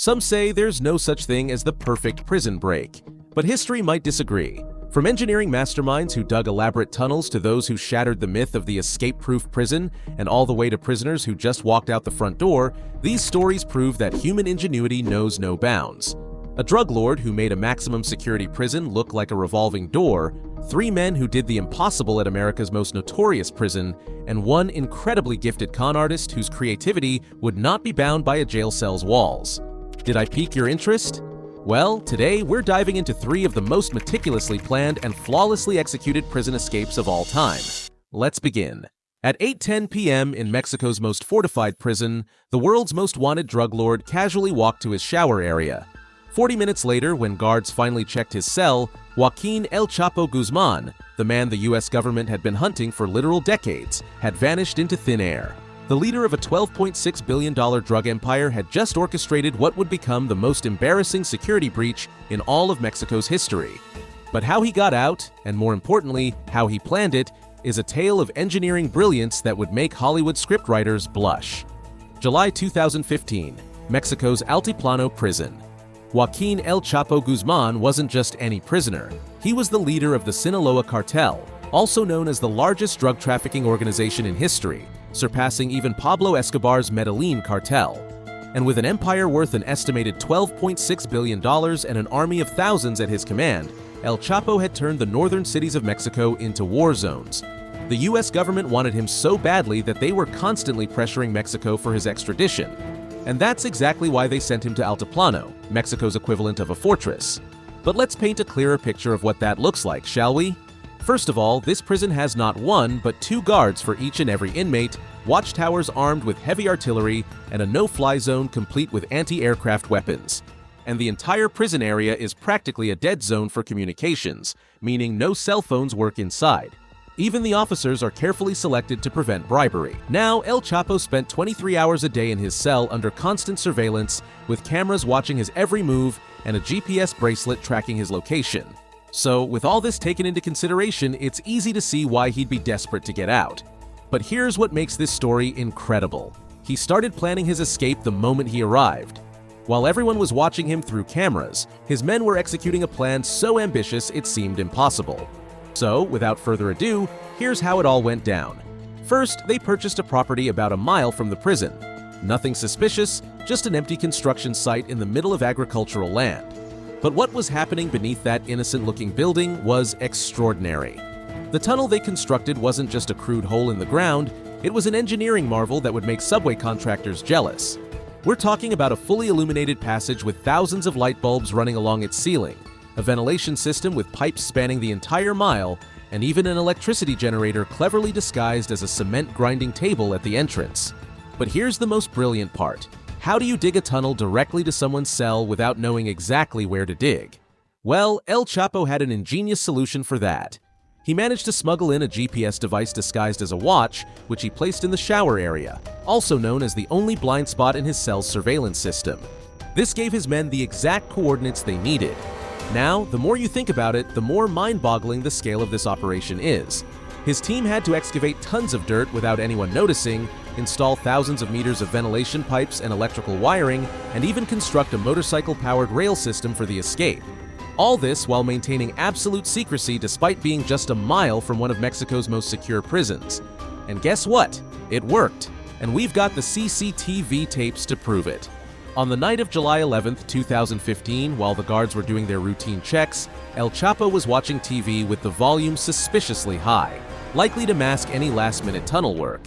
Some say there's no such thing as the perfect prison break, but history might disagree. From engineering masterminds who dug elaborate tunnels to those who shattered the myth of the escape-proof prison, and all the way to prisoners who just walked out the front door, these stories prove that human ingenuity knows no bounds. A drug lord who made a maximum security prison look like a revolving door, 3 men who did the impossible at America's most notorious prison, and 1 incredibly gifted con artist whose creativity would not be bound by a jail cell's walls. Did I pique your interest? Well, today we're diving into 3 of the most meticulously planned and flawlessly executed prison escapes of all time. Let's begin. At 8:10 p.m. in Mexico's most fortified prison, the world's most wanted drug lord casually walked to his shower area. 40 minutes later, when guards finally checked his cell, Joaquin El Chapo Guzman, the man the US government had been hunting for literal decades, had vanished into thin air. The leader of a $12.6 billion drug empire had just orchestrated what would become the most embarrassing security breach in all of Mexico's history. But how he got out, and more importantly, how he planned it, is a tale of engineering brilliance that would make Hollywood scriptwriters blush. July 2015, Mexico's Altiplano prison. Joaquin El Chapo Guzman wasn't just any prisoner. He was the leader of the Sinaloa cartel, also known as the largest drug trafficking organization in history, surpassing even Pablo Escobar's Medellin cartel. And with an empire worth an estimated $12.6 billion and an army of thousands at his command, El Chapo had turned the northern cities of Mexico into war zones. The US government wanted him so badly that they were constantly pressuring Mexico for his extradition. And that's exactly why they sent him to Altiplano, Mexico's equivalent of a fortress. But let's paint a clearer picture of what that looks like, shall we? First of all, this prison has not 1 but 2 guards for each and every inmate, watchtowers armed with heavy artillery, and a no-fly zone complete with anti-aircraft weapons. And the entire prison area is practically a dead zone for communications, meaning no cell phones work inside. Even the officers are carefully selected to prevent bribery. Now, El Chapo spent 23 hours a day in his cell under constant surveillance, with cameras watching his every move and a GPS bracelet tracking his location. So, with all this taken into consideration, it's easy to see why he'd be desperate to get out. But here's what makes this story incredible. He started planning his escape the moment he arrived. While everyone was watching him through cameras, his men were executing a plan so ambitious it seemed impossible. So, without further ado, here's how it all went down. First, they purchased a property about a mile from the prison. Nothing suspicious, just an empty construction site in the middle of agricultural land. But what was happening beneath that innocent-looking building was extraordinary. The tunnel they constructed wasn't just a crude hole in the ground, it was an engineering marvel that would make subway contractors jealous. We're talking about a fully illuminated passage with thousands of light bulbs running along its ceiling, a ventilation system with pipes spanning the entire mile, and even an electricity generator cleverly disguised as a cement grinding table at the entrance. But here's the most brilliant part. How do you dig a tunnel directly to someone's cell without knowing exactly where to dig? Well, El Chapo had an ingenious solution for that. He managed to smuggle in a GPS device disguised as a watch, which he placed in the shower area, also known as the only blind spot in his cell's surveillance system. This gave his men the exact coordinates they needed. Now, the more you think about it, the more mind-boggling the scale of this operation is. His team had to excavate tons of dirt without anyone noticing, install thousands of meters of ventilation pipes and electrical wiring, and even construct a motorcycle-powered rail system for the escape. All this while maintaining absolute secrecy despite being just a mile from one of Mexico's most secure prisons. And guess what? It worked. And we've got the CCTV tapes to prove it. On the night of July 11, 2015, while the guards were doing their routine checks, El Chapo was watching TV with the volume suspiciously high, likely to mask any last-minute tunnel work.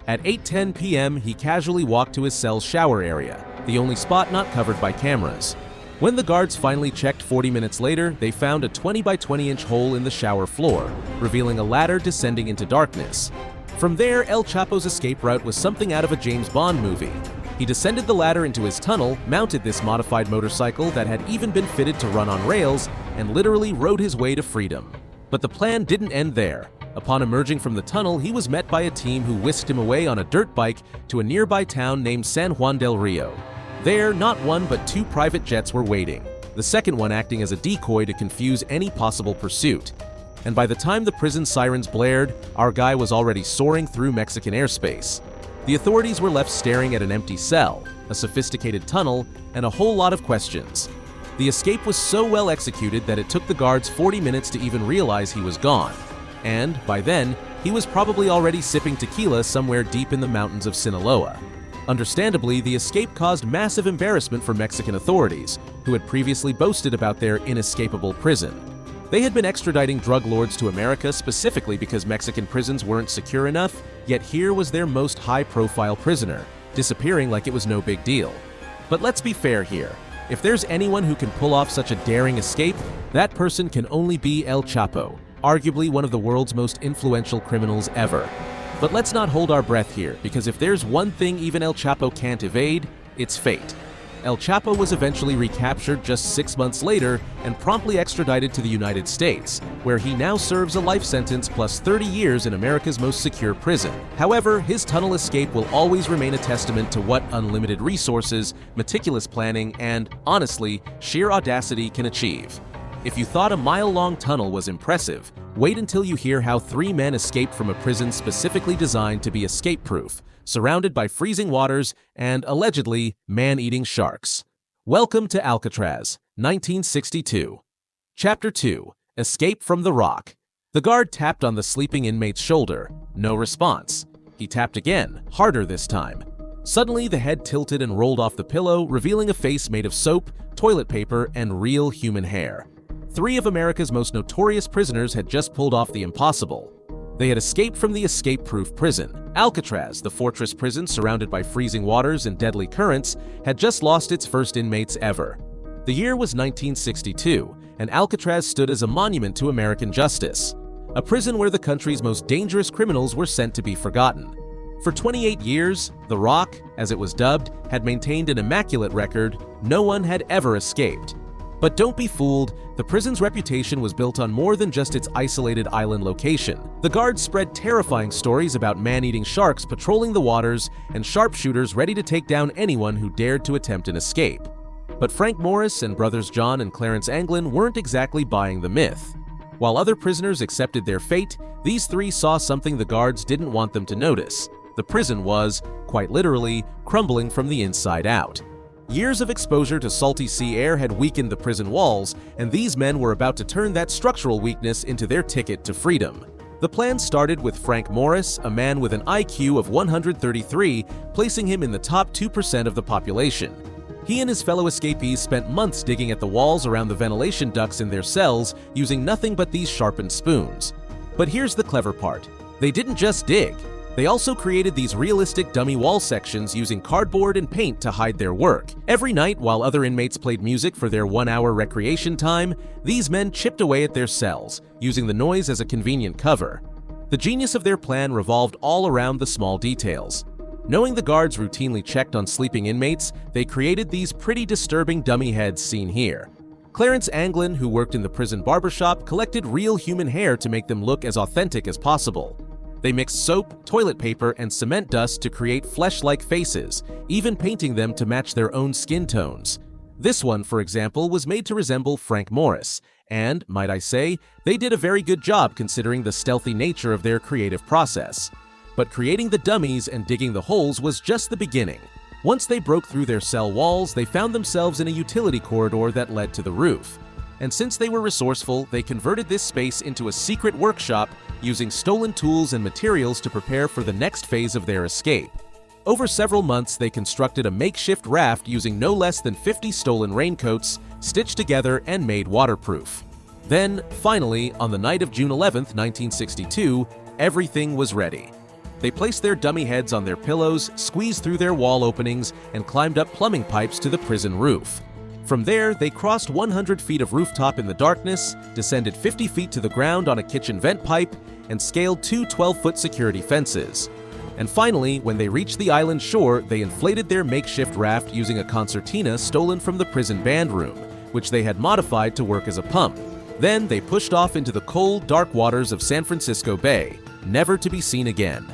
At 8:10 p.m., he casually walked to his cell's shower area, the only spot not covered by cameras. When the guards finally checked 40 minutes later, they found a 20 by 20-inch hole in the shower floor, revealing a ladder descending into darkness. From there, El Chapo's escape route was something out of a James Bond movie. He descended the ladder into his tunnel, mounted this modified motorcycle that had even been fitted to run on rails, and literally rode his way to freedom. But the plan didn't end there. Upon emerging from the tunnel, he was met by a team who whisked him away on a dirt bike to a nearby town named San Juan del Rio. There, not 1 but 2 private jets were waiting, the second one acting as a decoy to confuse any possible pursuit. And by the time the prison sirens blared, our guy was already soaring through Mexican airspace. The authorities were left staring at an empty cell, a sophisticated tunnel, and a whole lot of questions. The escape was so well executed that it took the guards 40 minutes to even realize he was gone. And, by then, he was probably already sipping tequila somewhere deep in the mountains of Sinaloa. Understandably, the escape caused massive embarrassment for Mexican authorities, who had previously boasted about their inescapable prison. They had been extraditing drug lords to America specifically because Mexican prisons weren't secure enough, yet here was their most high-profile prisoner, disappearing like it was no big deal. But let's be fair here. If there's anyone who can pull off such a daring escape, that person can only be El Chapo, arguably one of the world's most influential criminals ever. But let's not hold our breath here, because if there's one thing even El Chapo can't evade, it's fate. El Chapo was eventually recaptured just 6 months later and promptly extradited to the United States, where he now serves a life sentence plus 30 years in America's most secure prison. However, his tunnel escape will always remain a testament to what unlimited resources, meticulous planning, and, honestly, sheer audacity can achieve. If you thought a mile-long tunnel was impressive, wait until you hear how 3 men escaped from a prison specifically designed to be escape-proof, surrounded by freezing waters and, allegedly, man-eating sharks. Welcome to Alcatraz, 1962. Chapter 2. Escape from the Rock. The guard tapped on the sleeping inmate's shoulder. No response. He tapped again, harder this time. Suddenly, the head tilted and rolled off the pillow, revealing a face made of soap, toilet paper, and real human hair. 3 of America's most notorious prisoners had just pulled off the impossible. They had escaped from the escape-proof prison. Alcatraz, the fortress prison surrounded by freezing waters and deadly currents, had just lost its first inmates ever. The year was 1962, and Alcatraz stood as a monument to American justice, a prison where the country's most dangerous criminals were sent to be forgotten. For 28 years, The Rock, as it was dubbed, had maintained an immaculate record. No one had ever escaped. But don't be fooled, the prison's reputation was built on more than just its isolated island location. The guards spread terrifying stories about man-eating sharks patrolling the waters and sharpshooters ready to take down anyone who dared to attempt an escape. But Frank Morris and brothers John and Clarence Anglin weren't exactly buying the myth. While other prisoners accepted their fate, these 3 saw something the guards didn't want them to notice. The prison was, quite literally, crumbling from the inside out. Years of exposure to salty sea air had weakened the prison walls, and these men were about to turn that structural weakness into their ticket to freedom. The plan started with Frank Morris, a man with an IQ of 133, placing him in the top 2% of the population. He and his fellow escapees spent months digging at the walls around the ventilation ducts in their cells, using nothing but these sharpened spoons. But here's the clever part. They didn't just dig. They also created these realistic dummy wall sections using cardboard and paint to hide their work. Every night, while other inmates played music for their 1-hour recreation time, these men chipped away at their cells, using the noise as a convenient cover. The genius of their plan revolved all around the small details. Knowing the guards routinely checked on sleeping inmates, they created these pretty disturbing dummy heads seen here. Clarence Anglin, who worked in the prison barbershop, collected real human hair to make them look as authentic as possible. They mixed soap, toilet paper, and cement dust to create flesh-like faces, even painting them to match their own skin tones. This one, for example, was made to resemble Frank Morris, and, might I say, they did a very good job considering the stealthy nature of their creative process. But creating the dummies and digging the holes was just the beginning. Once they broke through their cell walls, they found themselves in a utility corridor that led to the roof. And since they were resourceful, they converted this space into a secret workshop using stolen tools and materials to prepare for the next phase of their escape. Over several months, they constructed a makeshift raft using no less than 50 stolen raincoats, stitched together and made waterproof. Then, finally, on the night of June 11, 1962, everything was ready. They placed their dummy heads on their pillows, squeezed through their wall openings, and climbed up plumbing pipes to the prison roof. From there, they crossed 100 feet of rooftop in the darkness, descended 50 feet to the ground on a kitchen vent pipe, and scaled 2 12-foot security fences. And finally, when they reached the island shore, they inflated their makeshift raft using a concertina stolen from the prison band room, which they had modified to work as a pump. Then they pushed off into the cold, dark waters of San Francisco Bay, never to be seen again.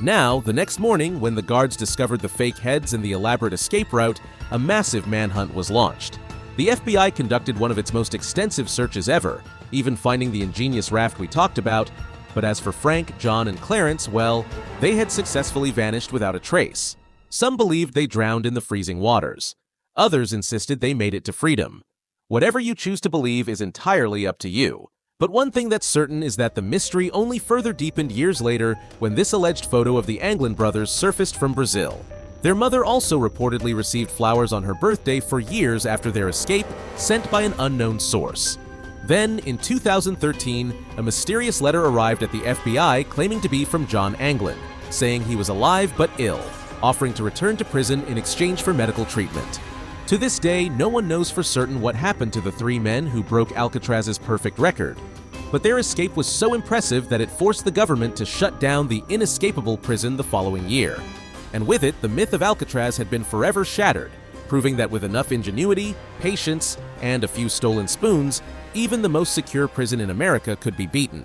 Now, the next morning, when the guards discovered the fake heads and the elaborate escape route, a massive manhunt was launched. The FBI conducted one of its most extensive searches ever, even finding the ingenious raft we talked about. But as for Frank, John, and Clarence, well, they had successfully vanished without a trace. Some believed they drowned in the freezing waters. Others insisted they made it to freedom. Whatever you choose to believe is entirely up to you. But one thing that's certain is that the mystery only further deepened years later when this alleged photo of the Anglin brothers surfaced from Brazil. Their mother also reportedly received flowers on her birthday for years after their escape, sent by an unknown source. Then, in 2013, a mysterious letter arrived at the FBI claiming to be from John Anglin, saying he was alive but ill, offering to return to prison in exchange for medical treatment. To this day, no one knows for certain what happened to the three men who broke Alcatraz's perfect record. But their escape was so impressive that it forced the government to shut down the inescapable prison the following year. And with it, the myth of Alcatraz had been forever shattered, proving that with enough ingenuity, patience, and a few stolen spoons, even the most secure prison in America could be beaten.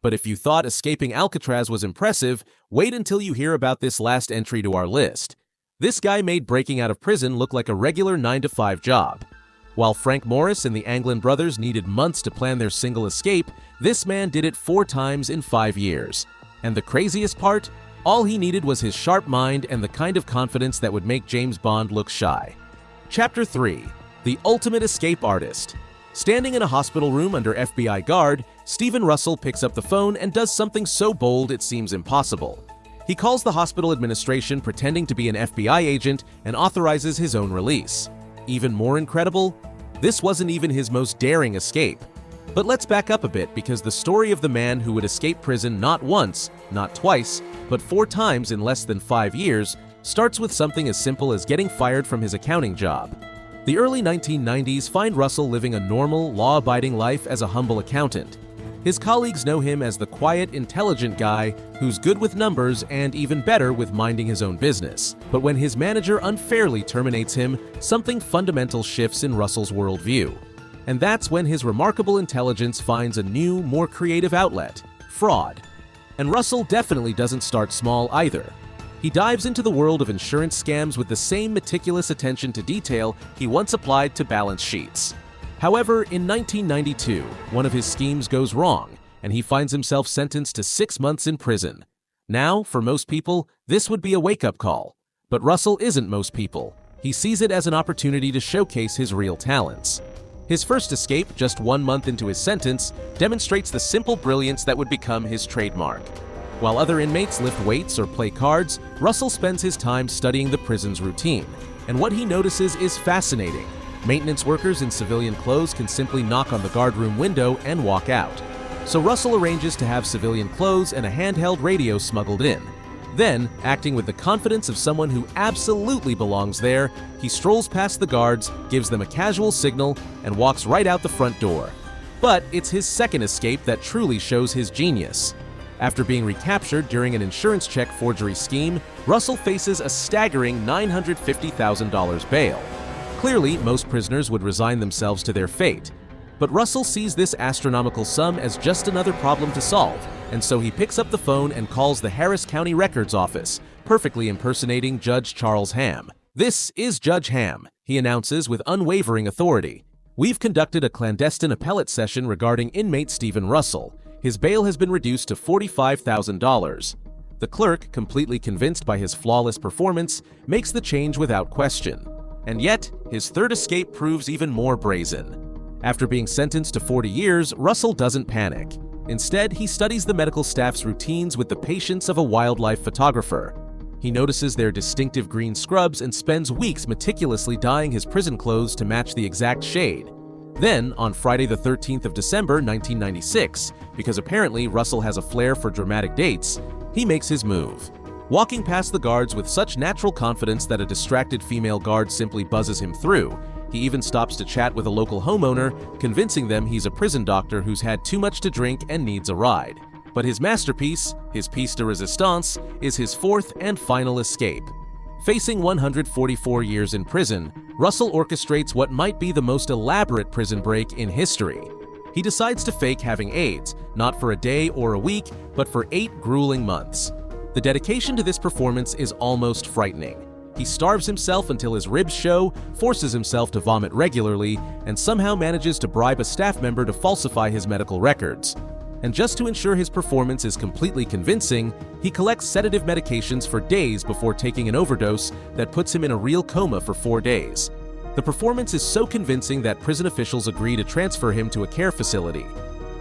But if you thought escaping Alcatraz was impressive, wait until you hear about this last entry to our list. This guy made breaking out of prison look like a regular 9-to-5 job. While Frank Morris and the Anglin brothers needed months to plan their single escape, this man did it 4 times in 5 years. And the craziest part? All he needed was his sharp mind and the kind of confidence that would make James Bond look shy. Chapter 3. The Ultimate Escape Artist. Standing in a hospital room under FBI guard, Stephen Russell picks up the phone and does something so bold it seems impossible. He calls the hospital administration pretending to be an FBI agent and authorizes his own release. Even more incredible, this wasn't even his most daring escape. But let's back up a bit because the story of the man who would escape prison not once, not twice, but 4 times in less than 5 years starts with something as simple as getting fired from his accounting job. The early 1990s find Russell living a normal, law-abiding life as a humble accountant. His colleagues know him as the quiet, intelligent guy who's good with numbers and even better with minding his own business. But when his manager unfairly terminates him, something fundamental shifts in Russell's worldview. And that's when his remarkable intelligence finds a new, more creative outlet: fraud. And Russell definitely doesn't start small either. He dives into the world of insurance scams with the same meticulous attention to detail he once applied to balance sheets. However, in 1992, one of his schemes goes wrong, and he finds himself sentenced to 6 months in prison. Now, for most people, this would be a wake-up call. But Russell isn't most people. He sees it as an opportunity to showcase his real talents. His first escape, just 1 month into his sentence, demonstrates the simple brilliance that would become his trademark. While other inmates lift weights or play cards, Russell spends his time studying the prison's routine. And what he notices is fascinating. Maintenance workers in civilian clothes can simply knock on the guardroom window and walk out. So Russell arranges to have civilian clothes and a handheld radio smuggled in. Then, acting with the confidence of someone who absolutely belongs there, he strolls past the guards, gives them a casual signal, and walks right out the front door. But it's his second escape that truly shows his genius. After being recaptured during an insurance check forgery scheme, Russell faces a staggering $950,000 bail. Clearly, most prisoners would resign themselves to their fate. But Russell sees this astronomical sum as just another problem to solve, and so he picks up the phone and calls the Harris County Records Office, perfectly impersonating Judge Charles Ham. "This is Judge Ham," he announces with unwavering authority. "We've conducted a clandestine appellate session regarding inmate Stephen Russell. His bail has been reduced to $45,000. The clerk, completely convinced by his flawless performance, makes the change without question. And yet, his third escape proves even more brazen. After being sentenced to 40 years, Russell doesn't panic. Instead, he studies the medical staff's routines with the patience of a wildlife photographer. He notices their distinctive green scrubs and spends weeks meticulously dyeing his prison clothes to match the exact shade. Then, on Friday the 13th of December 1996, because apparently Russell has a flair for dramatic dates, he makes his move. Walking past the guards with such natural confidence that a distracted female guard simply buzzes him through, he even stops to chat with a local homeowner, convincing them he's a prison doctor who's had too much to drink and needs a ride. But his masterpiece, his piece de resistance, is his fourth and final escape. Facing 144 years in prison, Russell orchestrates what might be the most elaborate prison break in history. He decides to fake having AIDS, not for a day or a week, but for 8 grueling months. The dedication to this performance is almost frightening. He starves himself until his ribs show, forces himself to vomit regularly, and somehow manages to bribe a staff member to falsify his medical records. And just to ensure his performance is completely convincing, he collects sedative medications for days before taking an overdose that puts him in a real coma for 4 days. The performance is so convincing that prison officials agree to transfer him to a care facility.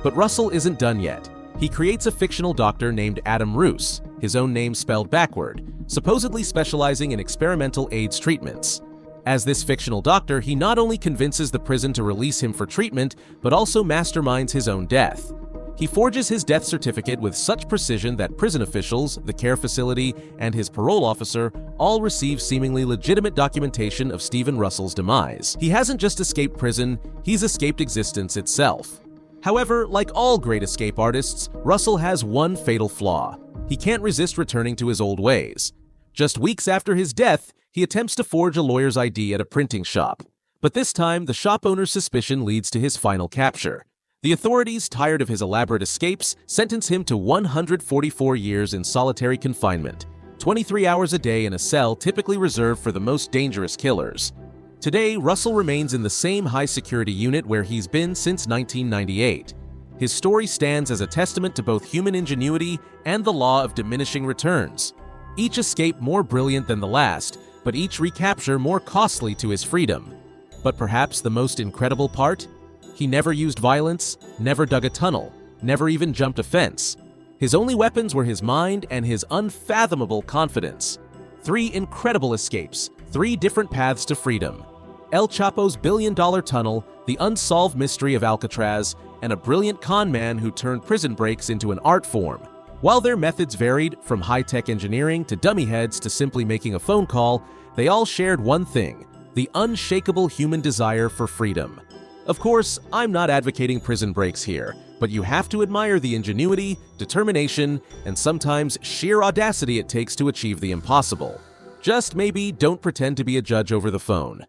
But Russell isn't done yet. He creates a fictional doctor named Adam Roos, his own name spelled backward, supposedly specializing in experimental AIDS treatments. As this fictional doctor, he not only convinces the prison to release him for treatment, but also masterminds his own death. He forges his death certificate with such precision that prison officials, the care facility, and his parole officer all receive seemingly legitimate documentation of Stephen Russell's demise. He hasn't just escaped prison, he's escaped existence itself. However, like all great escape artists, Russell has one fatal flaw. He can't resist returning to his old ways. Just weeks after his death, he attempts to forge a lawyer's ID at a printing shop. But this time, the shop owner's suspicion leads to his final capture. The authorities, tired of his elaborate escapes, sentence him to 144 years in solitary confinement, 23 hours a day in a cell typically reserved for the most dangerous killers. Today, Russell remains in the same high-security unit where he's been since 1998. His story stands as a testament to both human ingenuity and the law of diminishing returns. Each escape more brilliant than the last, but each recapture more costly to his freedom. But perhaps the most incredible part? He never used violence, never dug a tunnel, never even jumped a fence. His only weapons were his mind and his unfathomable confidence. 3 incredible escapes, 3 different paths to freedom. El Chapo's billion-dollar tunnel, the unsolved mystery of Alcatraz, and a brilliant con man who turned prison breaks into an art form. While their methods varied, from high-tech engineering to dummy heads to simply making a phone call, they all shared one thing: the unshakable human desire for freedom. Of course, I'm not advocating prison breaks here, but you have to admire the ingenuity, determination, and sometimes sheer audacity it takes to achieve the impossible. Just maybe don't pretend to be a judge over the phone.